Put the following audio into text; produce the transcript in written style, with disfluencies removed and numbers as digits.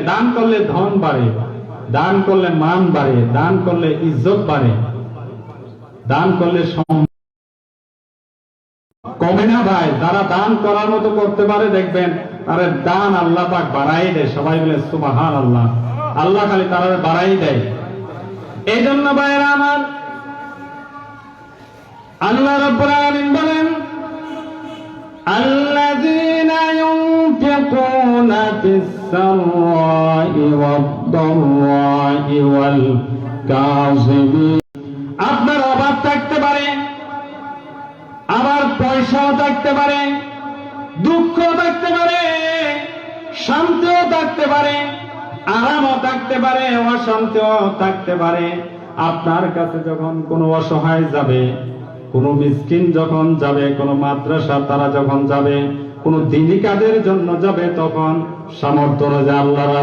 দান করলে ধন বাড়ে, দান করলে মান বাড়ে, দান করলে ইজ্জত বাড়ে, দান করলে কমে না ভাই। যারা দান করার মতো করতে পারে দেখবেন তারা দান আল্লাহ পাক বাড়াই দেয়। সবাই বলে সুবহানাল্লাহ। আল্লাহ খালি তারা বাড়াই দেয়। এই জন্য ভাইরা আমার, আল্লাহ রাব্বুল আলামিন বলেন, আল্লাযীনা ইউনফিকুনা ফিস-সাররা'i ওয়াদ-দাররা'i ওয়াল কাযিমিন। আপনার অভাব থাকতে পারে, আবার পয়সাও থাকতে পারে, দুঃখ থাকতে পারে, শান্তিও থাকতে পারে, আরামও থাকতে পারে, অশান্তিও থাকতে পারে। আপনার কাছে যখন কোনো অসহায় যাবে, কোনো মিসকিন যখন যাবে, কোনো মাদ্রাসা তারা যখন যাবে, কোনো দ্বীনি কাজের জন্য যাবে, তখন সামর্থ্য যে আল্লাহ